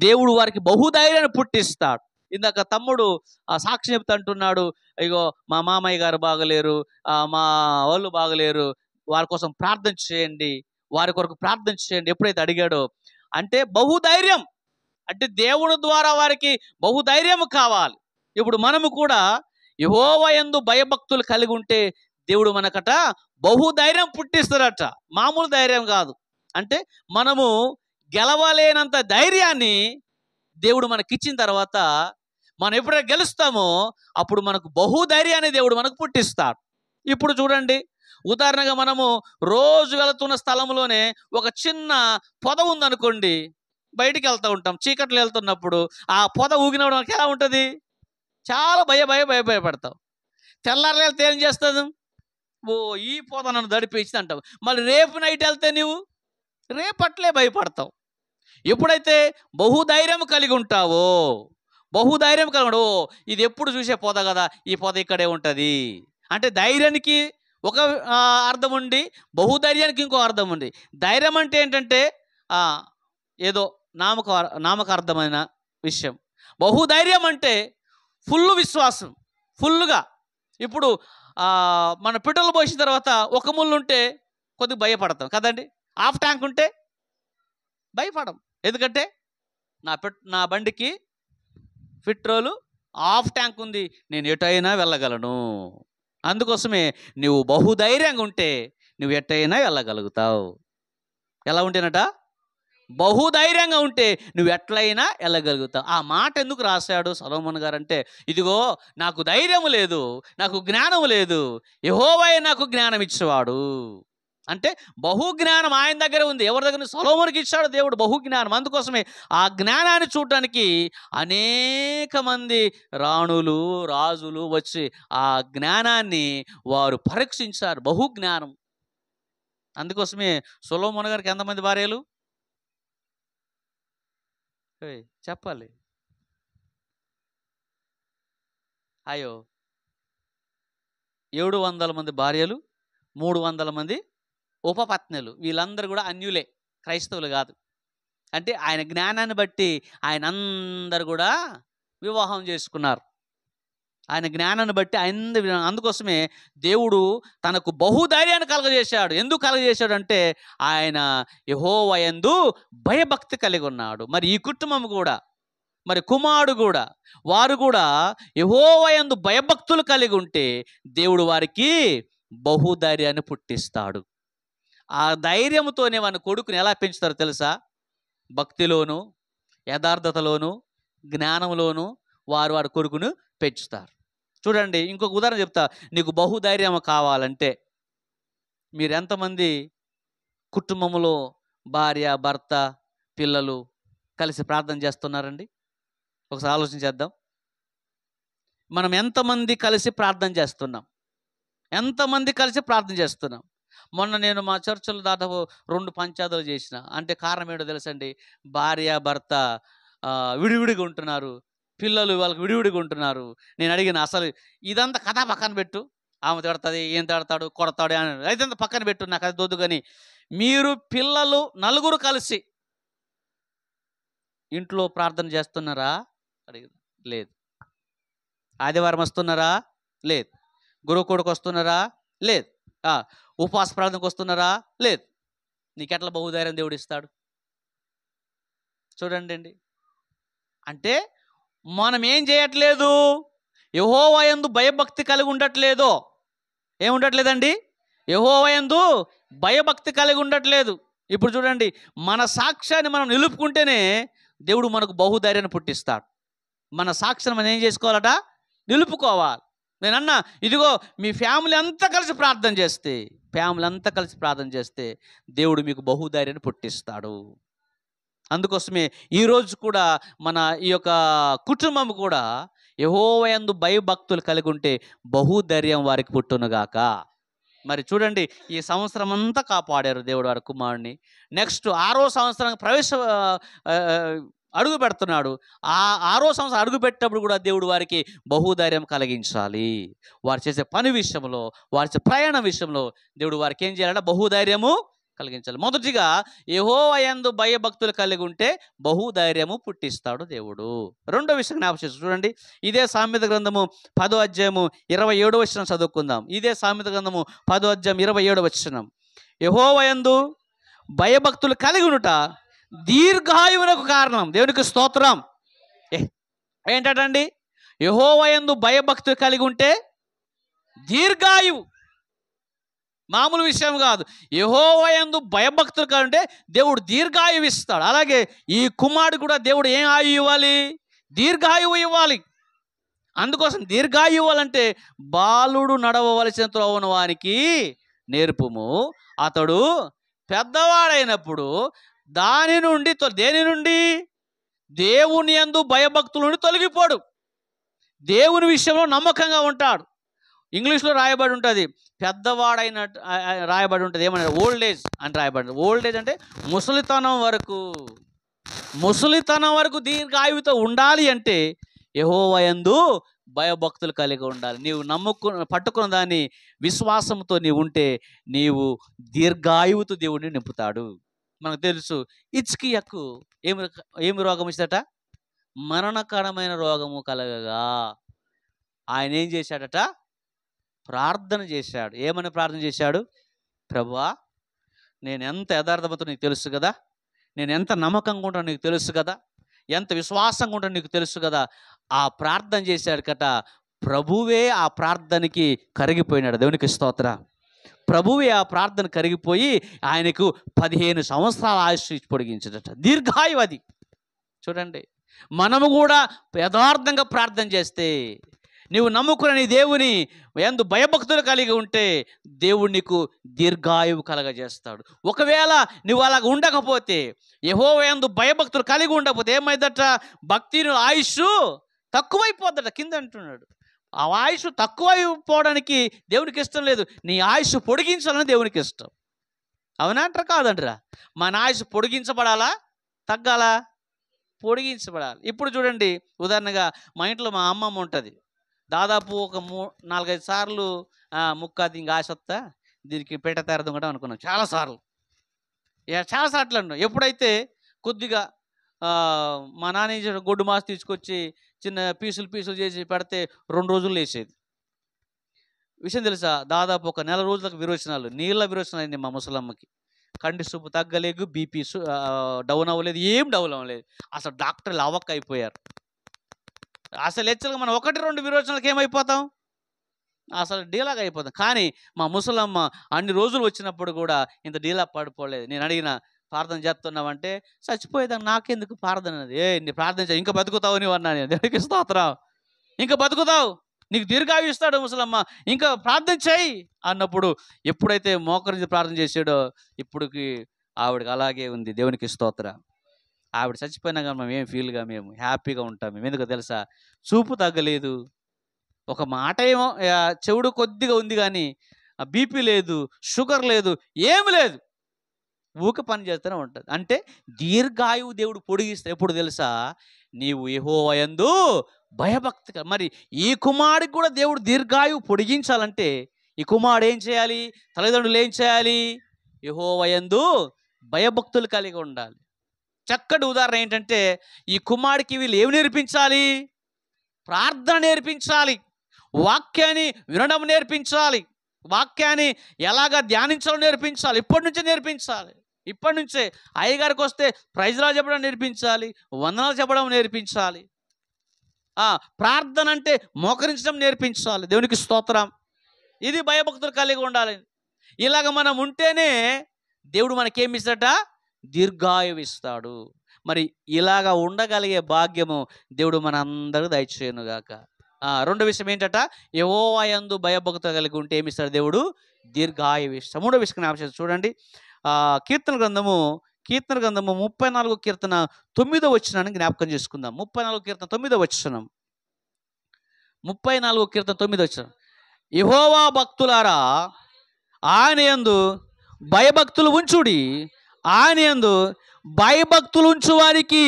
దేవుడు వారికి బహుధైర్యాన్ని పుట్టిస్తాడు. ఇందాక తమ్ముడు సాక్షి చెప్తా అంటున్నాడు, ఇగో మా మామయ్య గారు బాగలేరు, మా వాళ్ళు బాగలేరు, వారి కోసం ప్రార్థన చేయండి, వారి కొరకు ప్రార్థన చేయండి ఎప్పుడైతే అడిగాడో, అంటే బహుధైర్యం, అంటే దేవుని ద్వారా వారికి బహుధైర్యం కావాలి. ఇప్పుడు మనము కూడా యెహోవా యందు భయభక్తులు కలిగి ఉంటే దేవుడు మనకట బహుధైర్యం పుట్టిస్తాడట. మామూలు ధైర్యం కాదు. అంటే మనము గెలవలేనంత ధైర్యాన్ని దేవుడు మనకిచ్చిన తర్వాత మనం ఎప్పుడైతే గెలుస్తామో అప్పుడు మనకు బహుధైర్యాన్ని దేవుడు మనకు పుట్టిస్తాడు. ఇప్పుడు చూడండి, ఉదాహరణగా మనము రోజు వెళుతున్న స్థలంలోనే ఒక చిన్న పొద ఉందనుకోండి, బయటికి వెళ్తూ ఉంటాం, చీకట్లో వెళ్తున్నప్పుడు ఆ పొద ఊగినప్పుడు మనకి ఎలా ఉంటుంది? చాలా భయపడతాం. తెల్లారి వెళ్తే ఏం చేస్తుంది? ఓ ఈ పొద నన్ను దడిపించింది అంటావు. మళ్ళీ రేపు నైట్ వెళ్తే నువ్వు రేపట్లే భయపడతావు. ఎప్పుడైతే బహుధైర్యం కలిగి ఉంటావో, బహుధైర్యం కలిగి ఉంటావో, ఇది ఎప్పుడు చూసే పొద కదా, ఈ పొద ఇక్కడే ఉంటుంది అంటే ధైర్యానికి ఒక అర్థం ఉండి బహుధైర్యానికి ఇంకో అర్థం ఉంది. ధైర్యం అంటే ఏంటంటే ఏదో నామకార్థమైన విషయం. బహుధైర్యం అంటే ఫుల్ విశ్వాసం, ఫుల్గా. ఇప్పుడు మన పెట్రోల్ పోసిన తర్వాత ఒక ముళ్ళు ఉంటే కొద్దిగా భయపడతాం కదండి, హాఫ్ ట్యాంక్ ఉంటే భయపడం. ఎందుకంటే నా బండికి పెట్రోలు హాఫ్ ట్యాంక్ ఉంది, నేను ఎటైనా వెళ్ళగలను. అందుకోసమే నువ్వు బహుధైర్యంగా ఉంటే నువ్వు ఎటైనా వెళ్ళగలుగుతావు. ఎలా ఉంటేనట? బహుధైర్యంగా ఉంటే నువ్వు ఎట్లయినా వెళ్ళగలుగుతావు. ఆ మాట ఎందుకు రాశాడు సొలొమోను గారు అంటే, ఇదిగో నాకు ధైర్యం లేదు, నాకు జ్ఞానం లేదు, యెహోవాయే నాకు జ్ఞానం ఇచ్చేవాడు. అంటే బహుజ్ఞానం ఆయన దగ్గర ఉంది. ఎవరి దగ్గర? సొలొమోనుకి ఇచ్చాడు దేవుడు బహుజ్ఞానం. అందుకోసమే ఆ జ్ఞానాన్ని చూడటానికి అనేక మంది రాణులు, రాజులు వచ్చి ఆ జ్ఞానాన్ని వారు పరీక్షించారు. బహుజ్ఞానం. అందుకోసమే సొలొమోను గారికి ఎంతమంది భార్యలు? చెప్పాలి. అయ్యో 700 మంది భార్యలు, 300 మంది ఉపపత్నులు. వీళ్ళందరూ కూడా అన్యులే, క్రైస్తవులు కాదు. అంటే ఆయన జ్ఞానాన్ని బట్టి ఆయన అందరు కూడా వివాహం చేసుకున్నారు. ఆయన జ్ఞానాన్ని బట్టి అందుకోసమే దేవుడు తనకు బహుధైర్యాన్ని కలగజేశాడు. ఎందుకు కలగజేశాడు అంటే ఆయన యెహోవా యందు భయభక్తి కలిగి ఉన్నాడు. మరి ఈ కుటుంబం కూడా, మరి కుమారుడు కూడా, వారు కూడా యెహోవా యందు భయభక్తులు కలిగి ఉంటే దేవుడు వారికి బహుధైర్యాన్ని పుట్టిస్తాడు. ఆ ధైర్యంతోనే వాని కొడుకుని ఎలా పెంచుతారో తెలుసా? భక్తిలోను, యథార్థతలోను, జ్ఞానంలోను వారి కొడుకును పెంచుతారు. చూడండి, ఇంకొక ఉదాహరణ చెప్తా. నీకు బహుధైర్యం కావాలంటే మీరు ఎంతమంది కుటుంబంలో భార్య, భర్త, పిల్లలు కలిసి ప్రార్థన చేస్తున్నారండి? ఒకసారి ఆలోచించేద్దాం. మనం ఎంతమంది కలిసి ప్రార్థన చేస్తున్నాం? ఎంతమంది కలిసి ప్రార్థన చేస్తున్నాం? మొన్న నేను మా చర్చలో దాదాపు 2 పంచాయతీలు చేసిన. అంటే కారణం ఏంటో తెలుసండి? భార్య భర్త విడివిడిగా ఉంటున్నారు, పిల్లలు వాళ్ళకి విడివిడిగా ఉంటున్నారు. నేను అడిగిన, అసలు ఇదంతా కథ పక్కన పెట్టు, ఆమె తిడతాది, ఏం తిడతాడు, కొడతాడు అని ఇదంతా పక్కన పెట్టు, నాకు అది దొద్దు. కానీ మీరు పిల్లలు నలుగురు కలిసి ఇంట్లో ప్రార్థన చేస్తున్నారా? అడిగి లేదు. ఆదివారం వస్తున్నారా? లేదు. గురువుకోడికి వస్తున్నారా? లేదు. ఉపవాస ప్రార్థనకు వస్తున్నారా? లేదు. నీకెట్లా బహుధైర్యం దేవుడు ఇస్తాడు? చూడండి అండి. అంటే మనం ఏం చేయట్లేదు? యెహోవా యందు భయభక్తి కలిగి ఉండట్లేదు. ఏముండట్లేదండి? యెహోవా యందు భయభక్తి కలిగి ఉండట్లేదు. ఇప్పుడు చూడండి, మన సాక్ష్యాన్ని మనం నిలుపుకుంటేనే దేవుడు మనకు బహుధైర్యాన్ని పుట్టిస్తాడు. మన సాక్ష్యాన్ని మనం ఏం చేసుకోవాలట? నిలుపుకోవాలి. నేనన్నా, ఇదిగో మీ ఫ్యామిలీ అంతా కలిసి ప్రార్థన చేస్తే దేవుడు మీకు బహుధైర్యాన్ని పుట్టిస్తాడు. అందుకోసమే ఈరోజు కూడా మన ఈ యొక్క కుటుంబం కూడా యెహోవా యందు భయభక్తులు కలిగి ఉంటే బహుధైర్యం వారికి పుట్టునుగాక. మరి చూడండి, ఈ సంవత్సరం అంతా కాపాడారు దేవుడు వారి కుమారుడిని. నెక్స్ట్ 6వ సంవత్సరానికి అడుగు పెడుతున్నాడు. ఆ 6వ సంవత్సరం అడుగు పెట్టినప్పుడు కూడా దేవుడు వారికి బహుధైర్యం కలిగించాలి. వారు చేసే పని విషయంలో, వారి ప్రయాణం విషయంలో దేవుడు వారికి ఏం చేయాలంటే బహుధైర్యము కలిగించాలి. మొదటిగా యెహోవా యందు భయభక్తులు కలిగి ఉంటే బహుధైర్యము పుట్టిస్తాడు దేవుడు. రెండో విషయం జ్ఞాపకం చేసి చూడండి. ఇదే సామెత గ్రంథము 10వ అధ్యాయము 27వ వచనం చదువుకుందాం. ఇదే సామెత గ్రంథము 10వ అధ్యాయం 27వ వచనం. యెహోవా యందు భయభక్తులు కలిగి ఉండుట దీర్ఘాయువునకు కారణం. దేవునికి స్తోత్రం. ఏంటండి? యెహోవా యందు భయభక్తులు కలిగి ఉంటే దీర్ఘాయువు. మామూలు విషయం కాదు. యెహోవా యందు భయభక్తులు కలిగి ఉంటే దేవుడు దీర్ఘాయువు ఇస్తాడు. అలాగే ఈ కుమారుడు కూడా దేవుడు ఏం ఆయువు ఇవ్వాలి? దీర్ఘాయువు ఇవ్వాలి. అందుకోసం దీర్ఘాయువు ఇవ్వాలంటే బాలుడు నడవవలసిన త్రోవను వానికి నేర్పుము, అతడు పెద్దవాడైనప్పుడు దాని నుండి దేని నుండి? దేవుని యందు భయభక్తుల నుండి తొలగిపోడు. దేవుని విషయంలో నమ్మకంగా ఉంటాడు. ఇంగ్లీష్లో రాయబడి ఉంటుంది, పెద్దవాడైన రాయబడి ఉంటుంది. ఏమన్నా ఓల్డ్ ఏజ్ అని రాయబడి. ఓల్డ్ ఏజ్ అంటే ముసలితనం వరకు దీర్ఘాయువుతో ఉండాలి అంటే యెహోవా యందు భయభక్తులు కలిగి ఉండాలి. నీవు పట్టుకున్న దాన్ని విశ్వాసంతో నీవు ఉంటే నీవు దీర్ఘాయువుతో దేవుడిని నింపుతాడు. మనకు తెలుసు హిజ్కియాకు ఏమి రోగం ఇచ్చట? మరణకరమైన రోగము కలగగా ఆయన ఏం చేశాడట? ప్రార్థన చేశాడు. ఏమని ప్రార్థన చేశాడు? ప్రభువా, నేను ఎంత యథార్థమతో నీకు తెలుసు కదా, నేను ఎంత నమ్మకంగా ఉంటానో నీకు తెలుసు కదా, ఎంత విశ్వాసంగా ఉంటానో నీకు తెలుసు కదా. ఆ ప్రార్థన చేశాడు కట. ప్రభువే ఆ ప్రార్థనకి కరిగిపోయినాడు. దేవునికి స్తోత్ర. ప్రభువే ఆ ప్రార్థన కరిగిపోయి ఆయనకు 15 సంవత్సరాల ఆయుష్ పొడిగించడట. దీర్ఘాయువు అది. చూడండి, మనము కూడా యథార్థంగా ప్రార్థన చేస్తే, నీవు నమ్ముకున్న నీ దేవుని యందు భయభక్తులు కలిగి ఉంటే దేవుడు నీకు దీర్ఘాయువు కలగజేస్తాడు. ఒకవేళ నువ్వు అలాగ ఉండకపోతే, యెహోవా యందు భయభక్తులు కలిగి ఉండకపోతే ఏమైందట? భక్తిని ఆయుష్ తక్కువైపోద్దట. కింద అంటున్నాడు, ఆ ఆయుష్ తక్కువైపోవడానికి దేవునికి ఇష్టం లేదు. నీ ఆయుష్ పొడిగించాలని దేవునికి ఇష్టం. అవునంటారా కాదంటారా? మన ఆయుష్ పొడిగించబడాలా తగ్గాలా? పొడిగించబడాలి. ఇప్పుడు చూడండి, ఉదాహరణగా మా ఇంట్లో మా అమ్మమ్మ ఉంటుంది. దాదాపు ఒక 4-5 సార్లు ముక్క దీనికి ఆశ వస్తా, దీనికి పేట తేరదం కూడా అనుకున్నాం చాలాసార్లు. చాలాసార్లు అన్నాం. ఎప్పుడైతే కొద్దిగా మా నాన్న గొడ్డు మాస్ తీసుకొచ్చి చిన్న పీసులు చేసి పెడితే 2 రోజులు వేసేది. విషయం తెలుసా? దాదాపు ఒక 1 నెల రోజులకు విరోచనాలు, నీళ్ళ విరోచనాలు అయింది మా ముసలమ్మకి. కంటి చూపు తగ్గలేదు, బీపీ డౌన్ అవ్వలేదు, ఏం డౌన్ అవ్వలేదు. అసలు డాక్టర్లు అవక్క అయిపోయారు. అసలు యాక్చువల్గా మనం 1-2 విరోచనాలకు ఏమైపోతాం? అసలు డీలాగా అయిపోతాం. కానీ మా ముసలమ్మ అన్ని రోజులు వచ్చినప్పుడు కూడా ఇంత డీలా పడిపోలేదు. నేను అడిగిన, ప్రార్థన చేస్తున్నావంటే, చచ్చిపోయేదాన్ని నాకెందుకు ప్రార్థన అనేది? నీ ప్రార్థన ఇంకా బతుకుతావు నీవు అన్నా. నేను దేవునికి స్తోత్రం. ఇంకా బతుకుతావు, నీకు దీర్ఘాయువు ఇస్తాడు ముసలమ్మ, ఇంకా ప్రార్థన చేయి అన్నప్పుడు ఎప్పుడైతే మోకరించి ప్రార్థన చేసాడో ఇప్పుడుకి ఆవిడకి అలాగే ఉంది. దేవునికి స్తోత్రం. ఆవిడ చచ్చిపోయినా కానీ మేము ఏం ఫీల్గా, మేము హ్యాపీగా ఉంటాం. మేము ఎందుకు తెలుసా? చూపు తగ్గలేదు, ఒక మాట ఏమో చెవుడు కొద్దిగా ఉంది కానీ బీపీ లేదు, షుగర్ లేదు, ఏమి లేదు, ఊక పని చేస్తూనే ఉంటుంది. అంటే దీర్ఘాయువు దేవుడు పొడిగిస్తే ఎప్పుడు తెలుసా? నీవు యెహోవా యందు భయభక్తి. మరి ఈ కుమారుడికి కూడా దేవుడు దీర్ఘాయువు పొడిగించాలంటే ఈ కుమారుడు ఏం చేయాలి? తల్లిదండ్రులు ఏం చేయాలి? యెహోవా యందు భయభక్తులు కలిగి ఉండాలి. చక్కటి ఉదాహరణ ఏంటంటే, ఈ కుమారుడికి వీళ్ళు ఏమి నేర్పించాలి? ప్రార్థన నేర్పించాలి, వాక్యాన్ని వినడం నేర్పించాలి, వాక్యాన్ని ఎలాగా ధ్యానించాలో నేర్పించాలి. ఇప్పటి నుంచే నేర్పించాలి. ఇప్పటి నుంచే అయ్యగారికి వస్తే ప్రైజ్లా చెప్పడం నేర్పించాలి, వందనాలు చెప్పడం నేర్పించాలి, ప్రార్థన అంటే మోకరించడం నేర్పించాలి. దేవునికి స్తోత్రం. ఇది భయభక్తులు కలిగి ఉండాలి. ఇలాగ మనం ఉంటేనే దేవుడు మనకేమిస్తాడట? దీర్ఘాయువు ఇస్తాడు. మరి ఇలాగా ఉండగలిగే భాగ్యము దేవుడు మనందరూ దయచేయునుగాక. రెండో విషయం ఏంటట? యెహోవా యందు భయభక్తులు కలిగి ఉంటే ఏమిస్తాడు దేవుడు? దీర్ఘాయువు ఇస్తాడు. మూడో విషయం జ్ఞాపకం చూడండి. కీర్తన గ్రంథము 34 కీర్తన 9వ వచనాన్ని జ్ఞాపకం చేసుకుందాం. 34 కీర్తన 9వ వచనం. 34 కీర్తన 9వ వచనం. యెహోవా భక్తులారా, ఆయన యందు భయభక్తులు ఉంచుడి, ఆయన యందు భయభక్తులు ఉంచు వారికి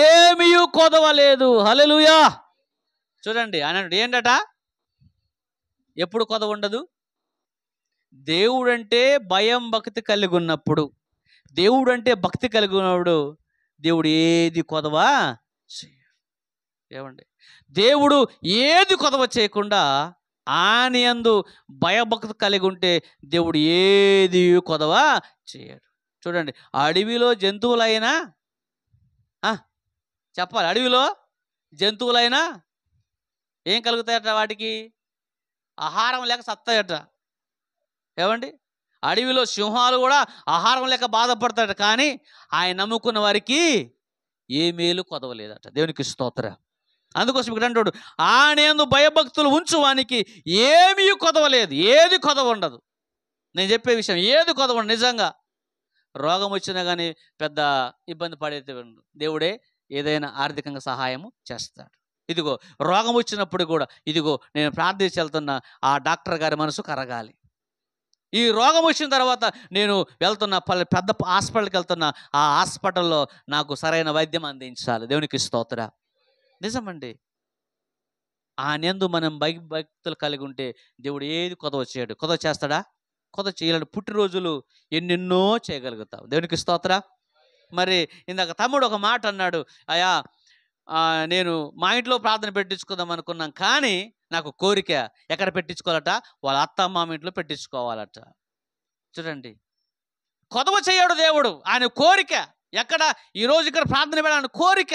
ఏమీ కొదవలేదు. హల్లెలూయా. చూడండి, ఆయన ఏంటట? ఎప్పుడు కొదవ ఉండదు? దేవుడంటే భయం భక్తి కలిగి ఉన్నప్పుడు, దేవుడంటే భక్తి కలిగి ఉన్నప్పుడు దేవుడు ఏది కొదవా చేయడు. ఏమండి, దేవుడు ఏది కొదవ చేయకుండా ఆయన యందు భయభక్తి కలిగి ఉంటే దేవుడు ఏది కొదవ చేయడు. చూడండి, అడవిలో జంతువులైనా చెప్పాలి, అడవిలో జంతువులైనా ఏం కలుగుతాయట? వాటికి ఆహారం లేక సత్తాయట. ఏమండి, అడవిలో సింహాలు కూడా ఆహారం లేక బాధపడతాయట, కానీ ఆయన నమ్ముకున్న వారికి ఏ మేలు కొదవలేదట. దేవునికి స్తోత్రం. అందుకోసం ఇక్కడ అంటాడు, ఆయన యందు భయభక్తులు ఉంచువానికి ఏమీ కొదవలేదు, ఏది కొదవ ఉండదు. నేను చెప్పే విషయం, ఏది కొదవ ఉండదు. నిజంగా రోగం వచ్చినా కానీ పెద్ద ఇబ్బంది పడేది దేవుడే ఏదైనా ఆర్థికంగా సహాయము చేస్తాడు. ఇదిగో రోగం వచ్చినప్పుడు కూడా, ఇదిగో నేను ప్రార్థించి వెళ్తున్న ఆ డాక్టర్ గారి మనసు కరగాలి. ఈ రోగం వచ్చిన తర్వాత నేను వెళ్తున్న పెద్ద హాస్పిటల్కి వెళ్తున్నా, ఆ హాస్పిటల్లో నాకు సరైన వైద్యం అందించాలి. దేవునికి స్తోత్రం. నిజమండి, ఆయనందు మనం భక్తులు కలిగి ఉంటే దేవుడు ఏది కొదవ చేయడు. కొదవ చేస్తాడా? కొదవ చేయాలని పుట్టినరోజులు ఎన్నెన్నో చేయగలుగుతావు. దేవునికి స్తోత్రం. మరి ఇందాక తమ్ముడు ఒక మాట అన్నాడు, అయ్యా నేను మా ఇంట్లో ప్రార్థన పెట్టించుకుందాం అనుకున్నాం, కానీ నాకు కోరిక ఎక్కడ పెట్టించుకోవాలట? వాళ్ళ అత్తమ్మ ఇంట్లో పెట్టించుకోవాలట. చూడండి, కొదవ చేయడు దేవుడు. ఆయన కోరిక ఎక్కడ? ఈరోజు ఇక్కడ ప్రార్థన పెట్టాలని కోరిక.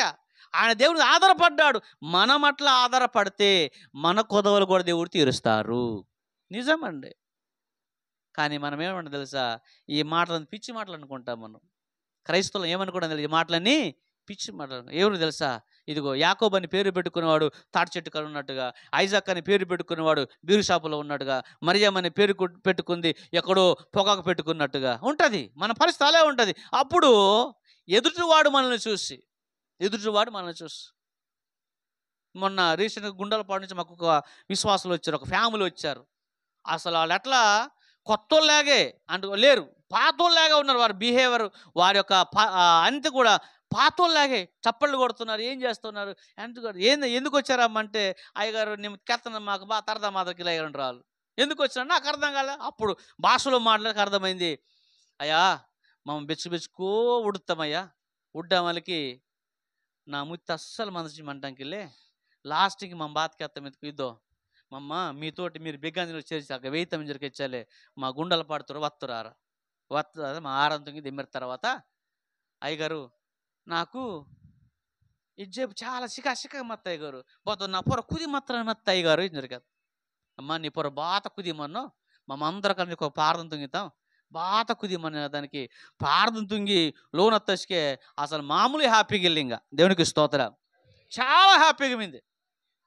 ఆయన దేవుడు ఆధారపడ్డాడు. మనం అట్లా ఆధారపడితే మన కొదవలు కూడా దేవుడు తీరుస్తారు. నిజమండి. కానీ మనం ఏమన్నా తెలుసా, ఈ మాటలను పిచ్చి మాటలు అనుకుంటాం. మనం క్రైస్తవులు ఏమనుకుంటాం తెలుసు? ఈ మాటలన్నీ పిచ్చి మాటలు. ఎవరు తెలుసా? ఇదిగో యాకోబు అని పేరు పెట్టుకునేవాడు తాటి చెట్టు కాడ ఉన్నట్టుగా, ఐజాక్ అని పేరు పెట్టుకునేవాడు బీరు షాపులో ఉన్నట్టుగా, మరియమ్మ అని పేరు పెట్టుకుంది ఎక్కడో పొగాకు పెట్టుకున్నట్టుగా ఉంటుంది. మన పరిస్థితి అలా ఉంటుంది. అప్పుడు ఎదుటివాడు మనల్ని చూసి మొన్న రీసెంట్గా గుండెలపాడు నుంచి మాకు ఒక విశ్వాసులు వచ్చారు, ఒక ఫ్యామిలీ వచ్చారు. అసలు వాళ్ళు ఎట్లా కొత్తోళ్ళలాగే లేరు, పాతోళ్ళలాగా ఉన్నారు. వారి బిహేవియర్, వారి యొక్క అంత కూడా పాతోళ్ళలాగే చప్పళ్ళు కొడుతున్నారు. ఏం చేస్తున్నారు? ఎందుకు వచ్చారమ్మంటే, అయ్యగారు నేను కెత్తన మాకు బాగా తరదా మాదకి అయ్యారు రాళ్ళు. ఎందుకు వచ్చారు నాకు అర్థం కాలే. అప్పుడు భాషలో మాట్లాడక అర్థమైంది, అయ్యా మమ్మల్ని బెచ్చుకో ఉడుతామయ్యా, ఉడ్డా వాళ్ళకి నా ముత్తి అస్సలు మనసు మంటాంకిలే, లాస్ట్కి మా బాతకెత్తాం ఎందుకు ఇద్దో మమ్మ మీతోటి మీరు బిగ్గంజలో చేసి అక్కడ వెయ్యి జరికి ఇచ్చాలే, మా గుండెలు పాడుతారు వత్తురారా మా ఆరంతంగి దిమ్మిన తర్వాత, అయ్యగారు నాకు ఇజ్జేపు చాలా సికా మత్త అయ్యగారు పోతా నా పొర కుది మాత్రం మత్త అయ్యగారు ఇది జరగదు. అమ్మ నీ పొర బాత కుదిమన్నో మమ్మందరం కలిసి ఒక పార్థం తుంగితాం, బాత కుదిమన్న దానికి పార్థం తుంగి లోనత్తసుకే అసలు మామూలు హ్యాపీగా వెళ్ళి ఇంకా దేవునికి స్తోత్రం. చాలా హ్యాపీగా మింది.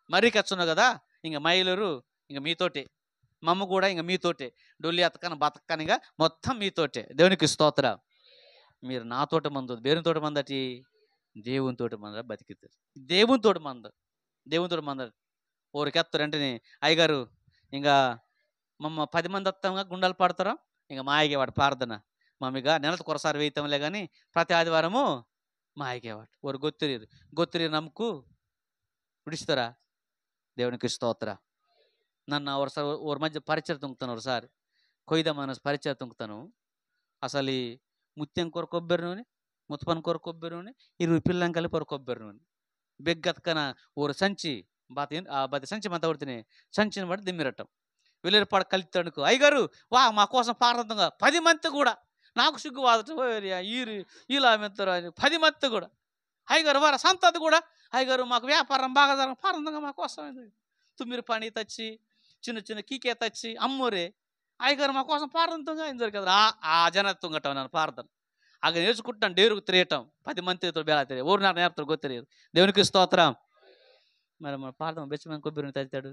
మరీ ఖర్చున్నావు కదా, ఇంక మైలూరు ఇంక మీతోటే, మమ్మ కూడా ఇంక మీతోటే, డొల్లి అతకన బతకనిగా మొత్తం మీతోటే. దేవునికి స్తోత్రం. మీరు నాతోట మందు, దేవునితోటి మందటి, దేవునితోటి మంద బతికితారు. దేవునితోటి మంద ఊరికెత్తారు వెంటనే, అయ్యగారు ఇంకా మమ్మ 10 మంది వస్తాంగా గుండాలు పాడతారా, ఇంకా మా ఆగేవాడు ప్రార్థన మమ్మీగా నెలకు ఒకసారి వేయితాంలే కానీ ప్రతి ఆదివారము మా ఆగేవాడు. ఓరు గొత్తిరి నమ్ముకు విడిస్తారా. దేవునికి స్తోత్ర. నన్ను ఒకసారి ఓరి మధ్య పరిచయం తుంకుతాను, ఒకసారి కొయ్యదమ్మా పరిచయం తుంకుతాను. అసలు ఈ ముత్యం కూర కొబ్బరి నూనె, ముత్తపని కూర కొబ్బరి నూనె, 20 పిల్లం కలిపి ఒక కొబ్బరి నూనె బెగ్గతకన ఊరు సంచి బతి సంచి మంత కొడుతునే సంచిని బట్టి దిమ్మిరట్టం వెళ్ళి పాడు కలితాడుకో, అయ్యగారు వా మా కోసం పార్థంగా 10 మంది కూడా నాకు సిగ్గు వాదట ఇలా మెత్తారు 10 మంది కూడా. అయ్యగారు వారా సంతది కూడా, అయ్యగారు మాకు వ్యాపారం బాగా జరగ పార్థంగా మా కోసం తుమ్మిరి పని తెచ్చి చిన్న చిన్న కీకే తెచ్చి అమ్మోరే, అయ్యగారు మా కోసం పార్థంగా ఏం జరగదు. ఆ జన తుంగటం నన్ను పార్థన అక్కడ నేర్చుకుంటాను, డేరుకు తిరగటం 10 మందితో బేలా తెలియదు, ఊరు నాకు నేర్పుతారు గొత్తలేదు. దేవునికి స్తోత్రం. మరి మన పార్థం బెచ్చమని కొబ్బరిని తెచ్చాడు.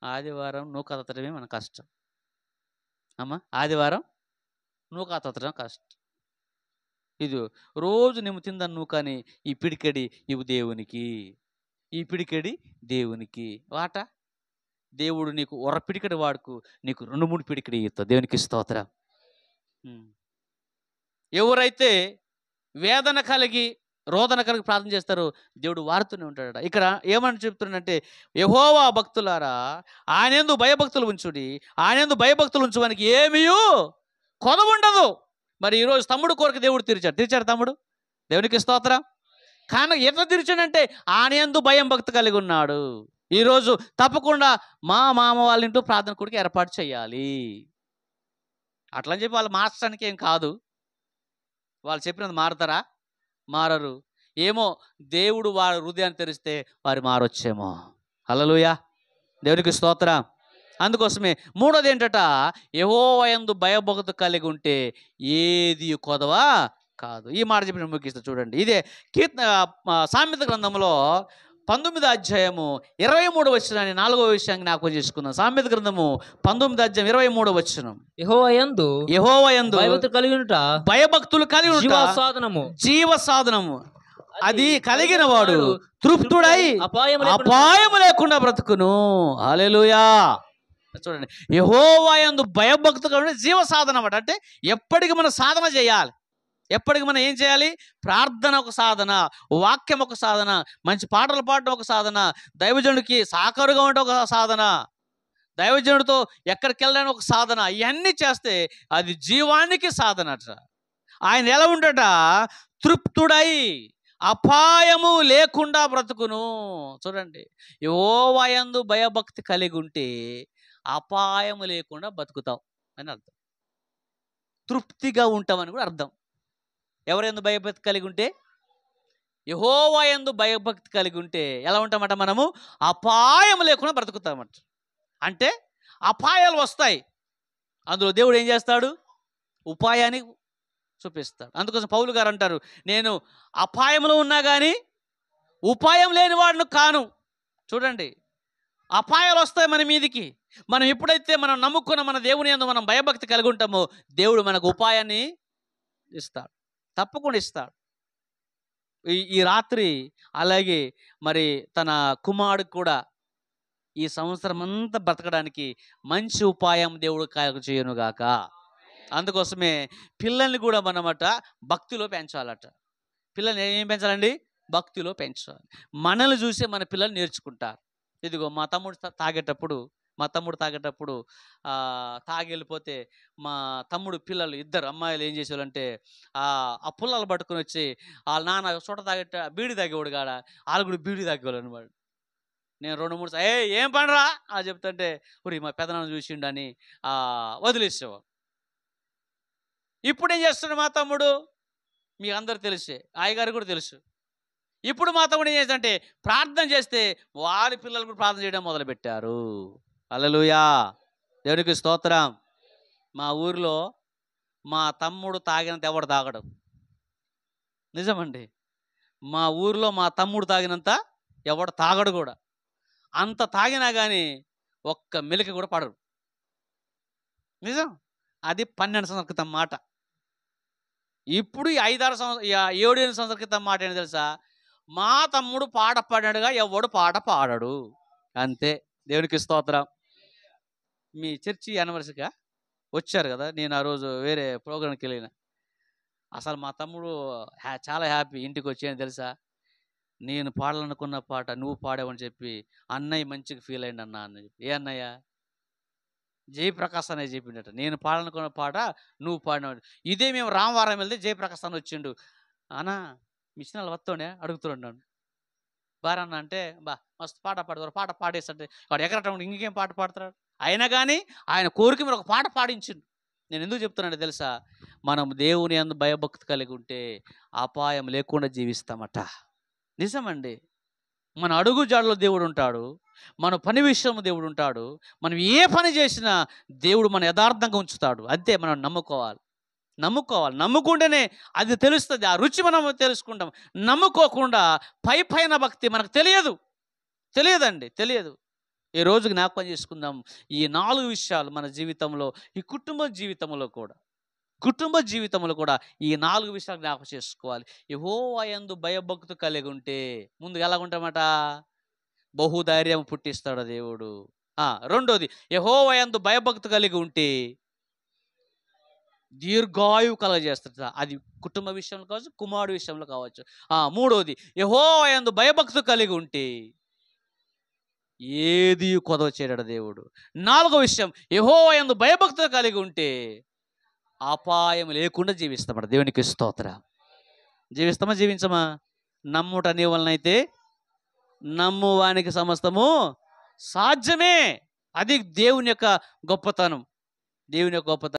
ఆదివారం నూక తత్తడమే మన కష్టం అమ్మ, ఆదివారం నూక తత్తడం కష్టం. ఇది రోజు నువ్వు తిందని నూకని ఈ పిడికెడి ఇవి దేవునికి, ఈ పిడికెడి దేవునికి వాట. దేవుడు నీకు ఒర పిడికెడి వాడుకు నీకు 2-3 పిడికెడి ఇస్తావు. దేవునికి స్తోత్రం. ఎవరైతే వేదన కలిగి రోదన కలిగి ప్రార్థన చేస్తారు, దేవుడు వారితోనే ఉంటాడట. ఇక్కడ ఏమని చెప్తున్నాడంటే, యెహోవా భక్తులారా ఆయనందు భయభక్తులు ఉంచుడి, ఆయనందు భయభక్తులు ఉంచువానికి ఏమీయూ కొదవ ఉండదు. మరి ఈరోజు తమ్ముడు కోరిక దేవుడు తీర్చాడు తమ్ముడు, దేవునికి స్తోత్రం. కానీ ఎట్లా తీర్చాడంటే ఆయనందు భయం భక్తి కలిగి ఉన్నాడు. ఈరోజు తప్పకుండా మా మామ వాళ్ళ ఇంట్లో ప్రార్థన కొడుకు ఏర్పాటు చేయాలి. అట్లని చెప్పి వాళ్ళు మార్చడానికి ఏం కాదు, వాళ్ళు చెప్పినది మారుతారా? మారరు. ఏమో దేవుడు వారి హృదయాన్ని తెరిస్తే వారు మారొచ్చేమో. హల్లెలూయా, దేవునికి స్తోత్రం. అందుకోసమే మూడోది ఏంటట, యెహోవా యందు భయభక్తి కలిగి ఉంటే ఏది కొదవ కాదు. ఈ మాట చెప్పి ముగిస్తా చూడండి. ఇదే సామెత గ్రంథంలో 19వ అధ్యాయము 23వ వచనాన్ని 4వ విషయాన్ని జ్ఞాపకం చేసుకుందాం. సామెత గ్రంథము 19వ అధ్యాయం 23వ వచనం. యెహోవా యందు భయభక్తులు కలిగి ఉండుట జీవ సాధనము, అది కలిగిన వాడు తృప్తుడై అపాయము లేకుండా బ్రతుకును. హల్లెలూయా. చూడండి, యెహోవా యందు భయభక్తులు కలిగి జీవ సాధన అన్నమాట. అంటే ఎప్పటికి మనం సాధన చేయాలి. ఎప్పటికి మనం ఏం చేయాలి? ప్రార్థన ఒక సాధన, వాక్యం ఒక సాధన, మంచి పాటలు పాడడం ఒక సాధన, దైవజనుడికి సాకారుగా ఉండడం ఒక సాధన, దైవజనుడితో ఎక్కడికి వెళ్ళడానికి ఒక సాధన. ఇవన్నీ చేస్తే అది జీవానికి సాధన అట. ఆయన ఎలా ఉండట? తృప్తుడై అపాయము లేకుండా బ్రతుకును. చూడండి, యెహోవా యందు భయభక్తి కలిగి ఉంటే అపాయము లేకుండా బతుకుతాం అని అర్థం. తృప్తిగా ఉంటామని కూడా అర్థం. ఎవరెందు భయభక్తి కలిగి ఉంటే? యెహోవా యందు భయభక్తి కలిగి ఉంటే ఎలా ఉంటామట? మనము అపాయం లేకుండా బ్రతుకుతామట. అంటే అపాయాలు వస్తాయి, అందులో దేవుడు ఏం చేస్తాడు? ఉపాయాన్ని చూపిస్తాడు. అందుకోసం పౌలు గారు అంటారు, నేను అపాయంలో ఉన్నా కానీ ఉపాయం లేని వాడిని కాను. చూడండి, అపాయాలు వస్తాయి మన మీదికి. మనం ఎప్పుడైతే మనం నమ్ముకున్న మన దేవుని యందు మనం భయభక్తి కలిగి ఉంటామో దేవుడు మనకు ఉపాయాన్ని ఇస్తాడు, తప్పకుండా ఇస్తాడు. ఈ రాత్రి అలాగే మరి తన కుమారుడికి కూడా ఈ సంవత్సరం అంతా బ్రతకడానికి మంచి ఉపాయం దేవుడు చేయనుగాక. అందుకోసమే పిల్లల్ని కూడా మనమట భక్తిలో పెంచాలట. పిల్లల్ని ఏం పెంచాలండి? భక్తిలో పెంచాలి. మనల్ని చూసే మన పిల్లలు నేర్చుకుంటారు. ఇదిగో మా తమ్ముడు తాగేటప్పుడు తాగి వెళ్ళిపోతే మా తమ్ముడు పిల్లలు ఇద్దరు అమ్మాయిలు ఏం చేసేవాళ్ళంటే ఆ పుల్లలు పట్టుకుని వచ్చి వాళ్ళ నాన్న చోట బీడి తాగేవాడు కాడ వాళ్ళు కూడా బీడి తాగేవాళ్ళు అనమాట. నేను 2-3 ఏం పనిరా అని చెప్తుంటే ఊరి మా పెదనాన్న చూసిండు అని వదిలేసేవాడు. ఇప్పుడు ఏం చేస్తున్నాడు మా తమ్ముడు? మీకు అందరు తెలిసే, అయ్యగారు కూడా తెలుసు. ఇప్పుడు మా తమ్ముడు ఏం చేస్తాడంటే ప్రార్థన చేస్తే వారి పిల్లలు కూడా ప్రార్థన చేయడం మొదలుపెట్టారు. హల్లెలూయా, దేవునికి స్తోత్రం. మా ఊరిలో మా తమ్ముడు తాగినంత ఎవడు తాగడం నిజమండి. మా ఊరిలో మా తమ్ముడు తాగినంత ఎవడు తాగడు కూడా. అంత తాగినా కానీ ఒక్క మెలిక కూడా పడరు. నిజం. అది 12 సంవత్సరాల క్రితం మాట. ఇప్పుడు 5-6 సంవత్సరం 7-8 సంవత్సరాల క్రితం మాట ఏంటి తెలుసా? మా తమ్ముడు పాట పాడాడుగా ఎవడు పాట పాడడు, అంతే. దేవునికి స్తోత్రం. మీ చర్చి యానివర్సరీగా వచ్చారు కదా, నేను ఆ రోజు వేరే ప్రోగ్రాంకి వెళ్ళిన. అసలు మా తమ్ముడు చాలా హ్యాపీ. ఇంటికి వచ్చాయని తెలుసా, నేను పాడాలనుకున్న పాట నువ్వు పాడావని చెప్పి అన్నయ్య మంచిగా ఫీల్ అయ్యింది అన్న అని చెప్పి. ఏ అన్నయ్య? జయప్రకాశ్ అన్నయ్య చెప్పిండట, నేను పాడాలనుకున్న పాట నువ్వు పాడినావు. ఇదే మేము రామవారం వెళ్తే జయప్రకాశ్ అన్న వచ్చిండు. అన్న మిషనాలు వస్తుండే అడుగుతున్నాను. బారన్న అంటే మస్తు పాట పాడతారు, పాట పాడేసంటే వాడు ఎక్కడటం ఇంకేం పాట పాడతాడు. అయినా కానీ ఆయన కోరిక మీరు ఒక పాట పాడించిండు. నేను ఎందుకు చెప్తున్నానంటే తెలుసా, మనం దేవుని యందు భయభక్తి కలిగి ఉంటే అపాయం లేకుండా జీవిస్తామట. నిజమండి. మన అడుగు జాడలో దేవుడు ఉంటాడు, మన పని విషయంలో దేవుడు ఉంటాడు. మనం ఏ పని చేసినా దేవుడు మన యథార్థంగా ఉంచుతాడు. అంతే, మనం నమ్ముకోవాలి. నమ్ముకుంటేనే అది తెలుస్తుంది, ఆ రుచి మనం తెలుసుకుంటాం. నమ్ముకోకుండా పైన భక్తి మనకు తెలియదండి. ఈ రోజు జ్ఞాపకం చేసుకుందాం ఈ 4 విషయాలు మన జీవితంలో, ఈ కుటుంబ జీవితంలో కూడా ఈ 4 విషయాలు జ్ఞాపకం చేసుకోవాలి. యెహోవా యందు భయభక్తి కలిగి ఉంటే ముందుగా ఎలాగుంటామట? బహుధైర్యం పుట్టిస్తాడు దేవుడు. రెండోది, యెహోవా యందు భయభక్తి కలిగి ఉంటే దీర్ఘాయువు కలగజేస్తాడు. అది కుటుంబ విషయంలో కావచ్చు, కుమారుడు విషయంలో కావచ్చు. మూడోది, యెహోవా యందు భయభక్తులు కలిగి ఉంటే ఏది కొదవ చేయడు దేవుడు. నాలుగో విషయం, యెహోవా యందు భయభక్తులు కలిగి ఉంటే అపాయం లేకుండా జీవిస్తామట. దేవునికి స్తోత్రం. జీవిస్తామా జీవించమా? నమ్ముట నీ వలనైతే నమ్మువానికి సమస్తము సాధ్యమే. అది దేవుని యొక్క గొప్పతనం. దేవుని యొక్క గొప్పతనం.